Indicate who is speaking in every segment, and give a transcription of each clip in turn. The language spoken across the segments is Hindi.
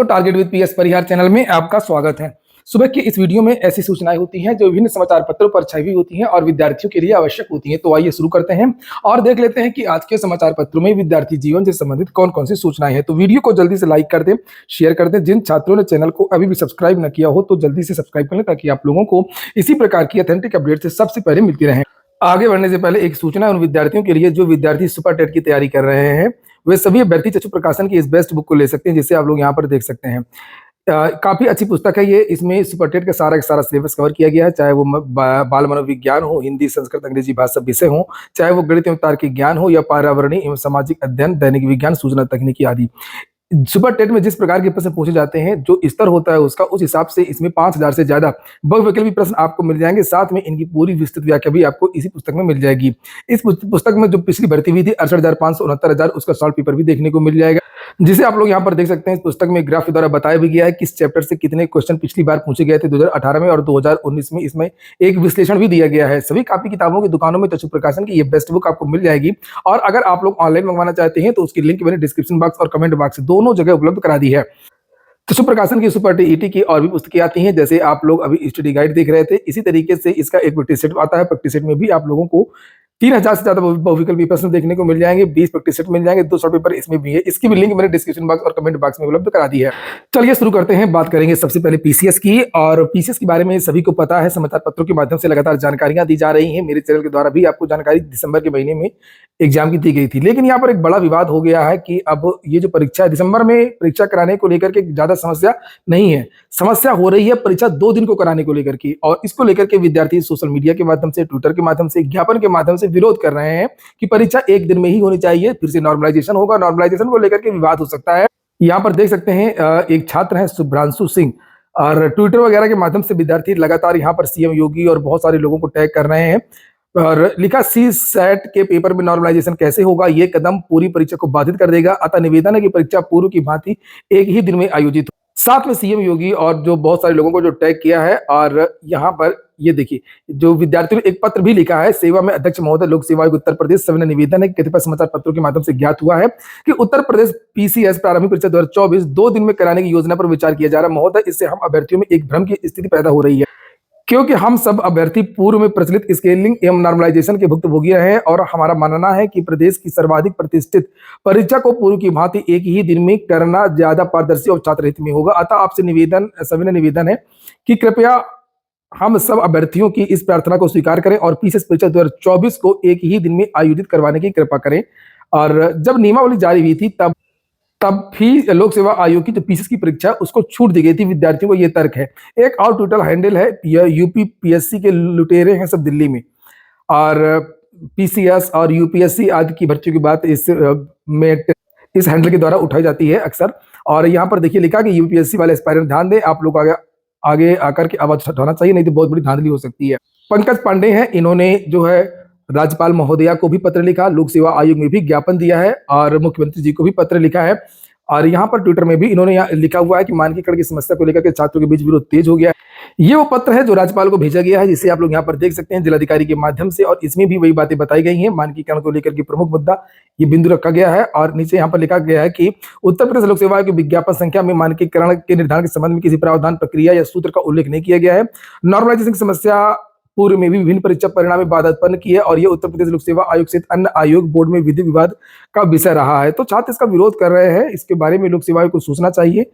Speaker 1: दोस्तों, target with PS Parihar channel में आपका स्वागत है। सुबह की इस वीडियो में ऐसी सूचनाएं होती हैं जो विभिन्न समाचार पत्रों पर छाई हुई होती हैं और विद्यार्थियों के लिए आवश्यक होती हैं। तो आइए शुरू करते हैं और देख लेते हैं कि आज के समाचार पत्रों में विद्यार्थी जीवन से संबंधित कौन कौन सी सूचनाएं हैं। तो वीडियो को जल्दी से लाइक कर दें, शेयर कर दें। जिन छात्रों ने चैनल को अभी भी सब्सक्राइब न किया हो तो जल्दी से सब्सक्राइब कर लें ताकि आप लोगों को इसी प्रकार की ऑथेंटिक अपडेट से सबसे पहले मिलती रहे। आगे बढ़ने से पहले एक सूचना उन विद्यार्थियों के लिए जो विद्यार्थी सुपर टेट की तैयारी कर रहे हैं। वे सभी अभ्यर्थी चक्षु प्रकाशन की इस बेस्ट बुक को ले सकते हैं, जिसे आप लोग यहाँ पर देख सकते हैं। काफी अच्छी पुस्तक है ये। इसमें सुपर टेट का सारा सिलेबस कवर किया गया है, चाहे वो बाल मनोविज्ञान हो, हिंदी, संस्कृत, अंग्रेजी भाषा विषय हो, चाहे वो गणित एवं तार्किक ज्ञान हो या पर्यावरणीय एवं सामाजिक अध्ययन, दैनिक विज्ञान, सूचना तकनीकी आदि। सुपर टेट में जिस प्रकार के प्रश्न पूछे जाते हैं, जो स्तर होता है उसका, उस हिसाब से इसमें 5000 से ज्यादा बहुविकल्पी प्रश्न आपको मिल जाएंगे। साथ में इनकी पूरी विस्तृत व्याख्या भी आपको इसी पुस्तक में मिल जाएगी। इस पुस्तक में जो पिछली भर्ती हुई थी 68,500 69,000, उसका सॉल्व पेपर भी देखने को मिल जाएगा, जिसे आप लोग यहाँ पर देख सकते हैं। इस पुस्तक में ग्राफ के द्वारा बताया भी गया है किस चैप्टर से कितने क्वेश्चन पिछली बार पूछे गए थे 2018 में और 2019 में। इसमें एक विश्लेषण भी दिया गया है। सभी कापी किताबों की दुकानों में चक्षु प्रकाशन की ये बेस्ट बुक आपको मिल जाएगी। और अगर आप लोग ऑनलाइन मंगवाना चाहते हैं तो उसकी लिंक मैंने डिस्क्रिप्शन बॉक्स और कमेंट बॉक्स दोनों जगह उपलब्ध करा दी है। चक्षु प्रकाशन की सुपर टीईटी की और भी पुस्तकें आती हैं, जैसे आप लोग अभी स्टडी गाइड देख रहे थे, इसी तरीके से इसका एक प्रैक्टिस सेट आता है। प्रैक्टिस सेट में भी आप लोगों को 3000 से ज्यादा बहुविकल्पी प्रश्न देखने को मिल जाएंगे। 20 प्रैक्टिस सेट मिल जाएंगे, 200 पेपर इसमें भी है। इसकी भी लिंक मैंने डिस्क्रिप्शन बॉक्स और कमेंट बॉक्स में उपलब्ध करा दी है। चलिए शुरू करते हैं। बात करेंगे सबसे पहले पीसीएस की। और पीसीएस के बारे में सभी को पता है, समाचार पत्रों के माध्यम से लगातार जानकारियां दी जा रही हैं। मेरे चैनल के द्वारा भी आपको जानकारी दिसंबर के महीने में एग्जाम की दी गई थी। लेकिन यहाँ पर एक बड़ा विवाद हो गया है कि अब ये जो परीक्षा है, दिसंबर में परीक्षा कराने को लेकर के ज्यादा समस्या नहीं है। समस्या हो रही है परीक्षा 2 दिन को कराने को लेकर की, और इसको लेकर के विद्यार्थी सोशल मीडिया के माध्यम से, ट्विटर के माध्यम से, ज्ञापन के माध्यम से विरोध कर रहे हैं कि परीक्षा 1 दिन में ही होनी चाहिए। फिर से नॉर्मलाइजेशन होगा, नॉर्मलाइजेशन को लेकर के विवाद हो सकता है। यहाँ पर देख सकते हैं एक छात्र है शुभ्रांशु सिंह, और ट्विटर वगैरह के माध्यम से विद्यार्थी लगातार यहाँ पर सीएम योगी और बहुत सारे लोगों को टैग कर रहे हैं और लिखा सी सेट के पेपर में नॉर्मलाइजेशन कैसे होगा, ये कदम पूरी परीक्षा को बाधित कर देगा। अतः निवेदन है कि परीक्षा पूर्व की भांति एक ही दिन में आयोजित हो। साथ में सीएम योगी और जो बहुत सारे लोगों को जो टैग किया है। और यहाँ पर ये देखिए, जो विद्यार्थियों ने एक पत्र भी लिखा है। सेवा में अध्यक्ष महोदय, लोक सेवा आयोग उत्तर प्रदेश, सविनय निवेदन है कि कतिपय समाचार पत्रों के माध्यम से ज्ञात हुआ है कि उत्तर प्रदेश पीसीएस प्रारंभिक परीक्षा 2024 2 दिन में कराने की योजना पर विचार किया जा रहा है। महोदय, इससे हम अभ्यर्थियों में एक भ्रम की स्थिति पैदा हो रही है, क्योंकि हम सब अभ्यर्थी पूर्व में प्रचलित स्केलिंग एवं नॉर्मलाइजेशन के भुक्तभोगी रहे हैं और हमारा मानना है कि प्रदेश की सर्वाधिक प्रतिष्ठित परीक्षा को पूर्व की भांति एक ही दिन में करना ज्यादा पारदर्शी और छात्र हित में होगा। अतः आपसे सविनय निवेदन है कि कृपया हम सब अभ्यर्थियों की इस प्रार्थना को स्वीकार करें और पीसीएस परीक्षा 2024 को एक ही दिन में आयोजित करवाने की कृपा करें। और जब नियमावली जारी हुई थी तब भी लोक सेवा आयोग की जो पीसीएस की परीक्षा उसको छूट दी गई थी विद्यार्थियों को। ये तर्क है। एक और ट्विटर हैंडल है, यूपी पीएससी के लुटेरे हैं सब दिल्ली में, और पीसीएस और यूपीएससी आदि की भर्तियों की बात इस हैंडल के द्वारा उठाई जाती है अक्सर। और यहाँ पर देखिए लिखा कि यूपीएससी वाले एस्पायरेंट ध्यान दें, आप लोग आगे आकर के आवाज उठाना चाहिए, नहीं तो बहुत बड़ी धांधली हो सकती है। पंकज पांडे हैं, इन्होंने जो है राज्यपाल महोदया को भी पत्र लिखा, लोक सेवा आयोग में भी ज्ञापन दिया है और मुख्यमंत्री जी को भी पत्र लिखा है। और यहाँ पर ट्विटर में भी इन्होंने लिखा हुआ है कि मानकीकरण की समस्या को लेकर के छात्रों के बीच विरोध तेज हो गया है। ये वो पत्र है जो राज्यपाल को भेजा गया है, जिसे आप लोग यहाँ पर देख सकते हैं जिलाधिकारी के माध्यम से। और इसमें भी वही बातें बताई गई हैं। मानकीकरण को लेकर के प्रमुख मुद्दा ये बिंदु रखा गया है। और नीचे यहाँ पर लिखा गया है कि उत्तर प्रदेश लोक सेवा के विज्ञापन संख्या में मानकीकरण के निर्धारण के संबंध में किसी प्रावधान, प्रक्रिया या सूत्र का उल्लेख नहीं किया गया है। नॉर्मलाइजेशन की समस्या पूर्व में भी विभिन्न परीक्षा परिणाम में बाधा उत्पन्न की है और यह उत्तर प्रदेश लोक सेवा आयोग सहित अन्य आयोग बोर्ड में विधि विवाद का विषय रहा है। तो छात्र इसका विरोध कर रहे हैं। इसके बारे में लोक सेवा आयोग को सोचना चाहिए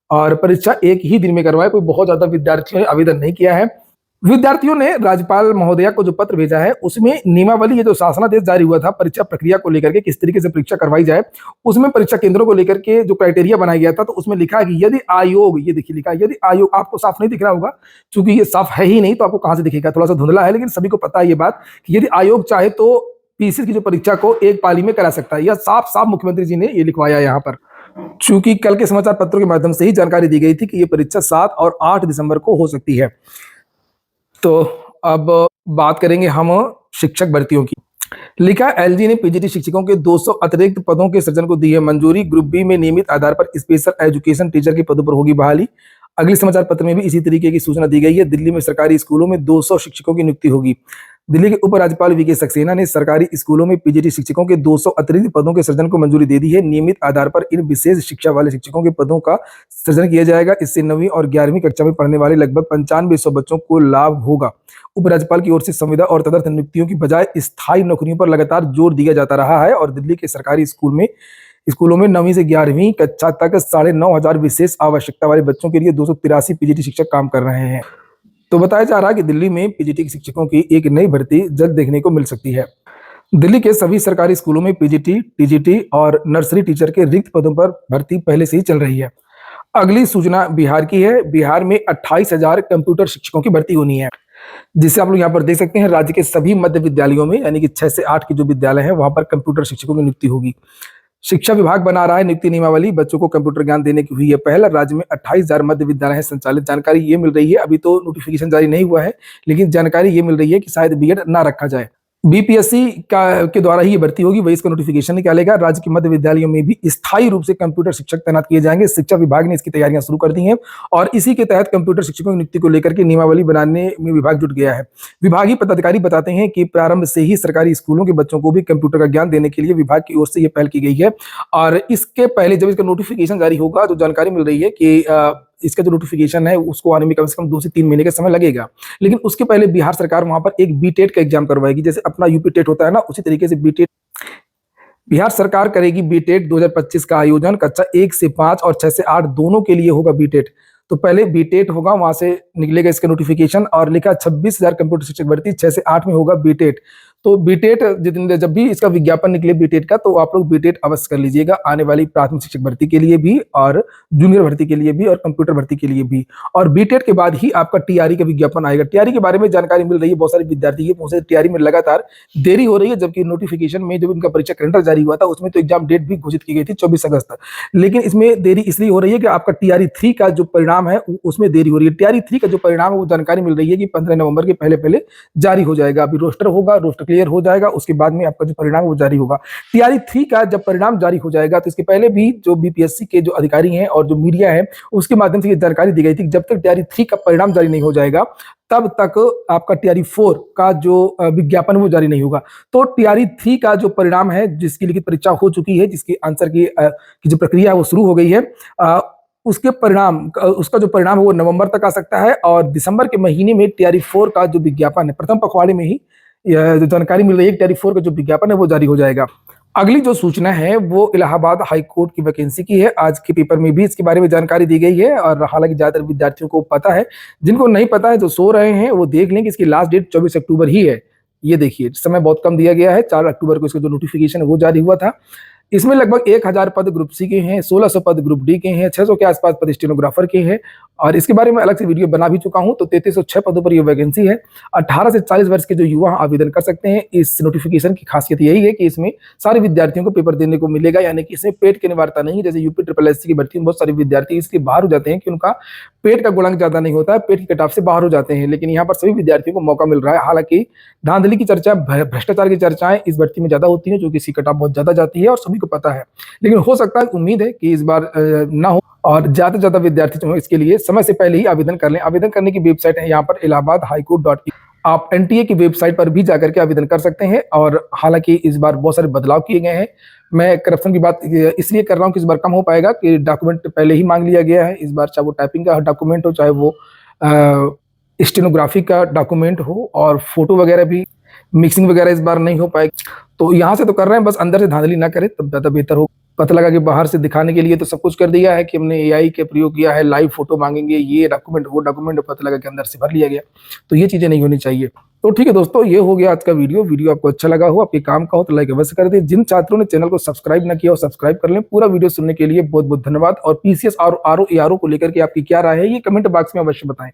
Speaker 1: और परीक्षा एक ही दिन में करवाए। कोई बहुत ज्यादा विद्यार्थियों ने आवेदन नहीं किया है। विद्यार्थियों ने राज्यपाल महोदया को जो पत्र भेजा है उसमें नियमावली, ये जो शासनादेश जारी हुआ था परीक्षा प्रक्रिया को लेकर के, किस तरीके से परीक्षा करवाई जाए, उसमें परीक्षा केंद्रों को लेकर के जो क्राइटेरिया बनाया गया था, तो उसमें लिखा है कि यदि आयोग, ये देखिए लिखा है, यदि आयोग, आपको साफ नहीं दिख रहा होगा क्योंकि ये साफ है ही नहीं, तो आपको कहां से दिखेगा, थोड़ा सा धुंधला है, लेकिन सभी को पता है ये बात कि यदि आयोग चाहे तो पीसीएस की जो परीक्षा को एक पाली में करा सकता है। यह साफ साफ मुख्यमंत्री जी ने ये लिखवाया यहाँ पर, चूंकि कल के समाचार पत्रों के माध्यम से ही जानकारी दी गई थी कि ये परीक्षा 7 और 8 दिसंबर को हो सकती है। तो अब बात करेंगे हम शिक्षक भर्तियों की। लिखा, एलजी ने पीजीटी शिक्षकों के 200 अतिरिक्त पदों के सृजन को दी है मंजूरी। ग्रुप बी में नियमित आधार पर स्पेशल एजुकेशन टीचर के पदों पर होगी बहाली। अगले समाचार पत्र में भी इसी तरीके की सूचना दी गई है। दिल्ली में सरकारी स्कूलों में 200 शिक्षकों की नियुक्ति होगी। दिल्ली के उपराज्यपाल वीके सक्सेना ने सरकारी स्कूलों में पीजीटी शिक्षकों के 200 अतिरिक्त पदों के सृजन को मंजूरी दे दी है। नियमित आधार पर इन विशेष शिक्षा वाले शिक्षकों के पदों का सृजन किया जाएगा। इससे 9वीं और 11वीं कक्षा में पढ़ने वाले लगभग 9500 बच्चों को लाभ होगा। उपराज्यपाल की ओर से संविदा और तदर्थ नियुक्तियों की बजाय स्थायी नौकरियों पर लगातार जोर दिया जाता रहा है और दिल्ली के सरकारी स्कूलों में 9वीं से 11वीं कक्षा तक 9,500 विशेष आवश्यकता वाले बच्चों के लिए 283 पीजीटी शिक्षक काम कर रहे हैं। तो बताया जा रहा है कि दिल्ली में पीजीटी के शिक्षकों की एक नई भर्ती जल्द देखने को मिल सकती है। दिल्ली के सभी सरकारी स्कूलों में पीजीटी, टीजीटी और नर्सरी टीचर के रिक्त पदों पर भर्ती पहले से ही चल रही है। अगली सूचना बिहार की है। बिहार में 28,000 कंप्यूटर शिक्षकों की भर्ती होनी है, जिसे आप लोग यहाँ पर देख सकते हैं। राज्य के सभी मध्य विद्यालयों में यानी कि 6 से 8 के जो विद्यालय हैं वहां पर कंप्यूटर शिक्षकों की नियुक्ति होगी। शिक्षा विभाग बना रहा है नियुक्ति नियमावली। बच्चों को कंप्यूटर ज्ञान देने की हुई है पहल। राज्य में 28,000 मध्य विद्यालय है संचालित। जानकारी ये मिल रही है, अभी तो नोटिफिकेशन जारी नहीं हुआ है, लेकिन जानकारी ये मिल रही है कि शायद बीएड ना रखा जाए। बीपीएससी के द्वारा ही ये भर्ती होगी, वही इसका नोटिफिकेशन निकालेगा। राज्य के मध्य विद्यालयों में भी स्थायी रूप से कंप्यूटर शिक्षक तैनात किए जाएंगे। शिक्षा विभाग ने इसकी तैयारियां शुरू कर दी हैं और इसी के तहत कंप्यूटर शिक्षकों की नियुक्ति को लेकर के नियमावली बनाने में विभाग जुट गया है। विभागीय पदाधिकारी बताते हैं कि प्रारंभ से ही सरकारी स्कूलों के बच्चों को भी कंप्यूटर का ज्ञान देने के लिए विभाग की ओर से यह पहल की गई है। और इसके पहले जब इसका नोटिफिकेशन जारी होगा तो जानकारी मिल रही है कि इसका जो नोटिफिकेशन है उसको आने में कम से कम 2 से 3 महीने का समय लगेगा। लेकिन उसके पहले बिहार सरकार वहां पर एक बीटेट का एग्जाम करवाएगी। जैसे अपना यूपी टेट होता है ना, उसी तरीके से बीटेट बिहार सरकार करेगी। बीटेट 2025 का आयोजन कक्षा 1 से 5 और 6 से 8 दोनों के लिए होगा बीटेट। तो पहले बीटेट होगा, वहां से निकलेगा इसका नोटिफिकेशन और लिखा 26,000 कंप्यूटर शिक्षक भर्ती, 6 से 8 में होगा बीटेट। तो बीटेट जब भी इसका विज्ञापन निकले बीटेट का तो आप लोग बीटेट अवश्य कर लीजिएगा, आने वाली प्राथमिक शिक्षक भर्ती के लिए भी और जूनियर भर्ती के लिए भी और कंप्यूटर भर्ती के लिए भी। और बीटेट के बाद ही आपका टीआरई का विज्ञापन आएगा। टीआरई के बारे में जानकारी मिल रही है, बहुत सारे विद्यार्थी ये पूछ रहे हैं टीआरई में लगातार देरी हो रही है, जबकि नोटिफिकेशन में जब इनका परीक्षा कैलेंडर जारी हुआ था उसमें तो एग्जाम डेट भी घोषित की गई थी 24 अगस्त। लेकिन इसमें देरी इसलिए हो रही है कि आपका टीआरई 3 का जो परिणाम है उसमें देरी हो रही है। टीआरई 3 का जो परिणाम है वो जानकारी मिल रही है कि 15 नवंबर के पहले जारी हो जाएगा। अभी रोस्टर होगा, रोस्टर क्लियर हो जाएगा, उसके बाद में आपका जो परिणाम वो जारी होगा। टीआरई 3 का जब परिणाम जारी हो जाएगा तो इसके पहले भी जो बीपीएससी के जो अधिकारी हैं और जो मीडिया है उसके माध्यम से ये जानकारी दी गई थी कि जब तक टीआरई 3 का परिणाम जारी नहीं हो जाएगा तब तक आपका टीआरई 4 का जो विज्ञापन वो जारी नहीं होगा। तो टीआरई 3 का जो परिणाम है, जिसकी लिखित परीक्षा हो चुकी है, जिसकी आंसर की जो प्रक्रिया है वो शुरू हो गई है, उसका जो परिणाम है वो नवंबर तक आ सकता है और दिसंबर के महीने में टीआरई 4 का जो विज्ञापन है प्रथम पखवाड़े में ही यह जो जानकारी मिल रही है टीआरई 4 का जो विज्ञापन है वो जारी हो जाएगा। अगली जो सूचना है वो इलाहाबाद हाई कोर्ट की वैकेंसी की है। आज के पेपर में भी इसके बारे में जानकारी दी गई है और हालांकि ज्यादातर विद्यार्थियों को पता है, जिनको नहीं पता है जो सो रहे हैं वो देख लें कि इसकी लास्ट डेट 24 अक्टूबर ही है। ये देखिए समय बहुत कम दिया गया है, 4 अक्टूबर को इसका जो नोटिफिकेशन है वो जारी हुआ था। इसमें लगभग 1000 पद ग्रुप सी के हैं, 1600 पद ग्रुप डी के हैं, 600 के आसपास पद स्टेनोग्राफर के हैं और इसके बारे में अलग से वीडियो बना भी चुका हूं। तो 3306 पदों पर यह वैकेंसी है। 18 से 40 वर्ष के जो युवा आवेदन कर सकते हैं। इस नोटिफिकेशन की खासियत यही है कि इसमें सारे विद्यार्थियों को पेपर देने को मिलेगा, यानी कि इसमें पेट की निवारता नहीं। जैसे यूपी SSS की भर्ती में बहुत सारे विद्यार्थी इसलिए बाहर हो जाते हैं कि उनका पेट का गुणांक ज्यादा नहीं होता है, पेट की कटाव से बाहर हो जाते हैं, लेकिन यहाँ पर सभी विद्यार्थियों को मौका मिल रहा है। हालांकि धांधली की चर्चा, भ्रष्टाचार की चर्चाएं इस भर्ती में ज्यादा होती हैं, जो कि इसकी कटाव बहुत ज्यादा जाती है और सभी को पता है। लेकिन हो सकता है, उम्मीद है कि इस बार ना हो और ज्यादा से ज्यादा विद्यार्थी जो है इसके लिए समय से पहले ही आवेदन कर लें। आवेदन करने की वेबसाइट है यहाँ पर इलाहाबाद-हाईकोर्ट.in। आप एनटीए की वेबसाइट पर भी जाकर के आवेदन कर सकते हैं। और हालांकि इस बार बहुत सारे बदलाव किए गए हैं। मैं करप्शन की बात इसलिए कर रहा हूँ कि इस बार कम हो पाएगा कि डॉक्यूमेंट पहले ही मांग लिया गया है इस बार, चाहे वो टाइपिंग का डॉक्यूमेंट हो, चाहे वो स्टेनोग्राफी का डॉक्यूमेंट हो, और फोटो वगैरह भी मिक्सिंग वगैरह इस बार नहीं हो पाएगी। तो यहाँ से तो कर रहे हैं, बस अंदर से धांधली ना करें तब ज्यादा बेहतर हो। पता लगा कि बाहर से दिखाने के लिए तो सब कुछ कर दिया है कि हमने एआई के प्रयोग किया है, लाइव फोटो मांगेंगे, ये डॉक्यूमेंट वो डॉक्यूमेंट, पता लगा कि अंदर से भर लिया गया। तो ये चीजें नहीं होनी चाहिए। तो ठीक है दोस्तों, ये हो गया आज का वीडियो आपको अच्छा लगा हो, आपके काम का हो तो लाइक अवश्य कर दें। जिन छात्रों ने चैनल को सब्सक्राइब ना किया हो सब्सक्राइब कर लें। पूरा वीडियो सुनने के लिए बहुत बहुत धन्यवाद। और पीसीएस और आरओ एआरओ को लेकर के आपकी क्या राय है ये कमेंट बॉक्स में अवश्य बताएं।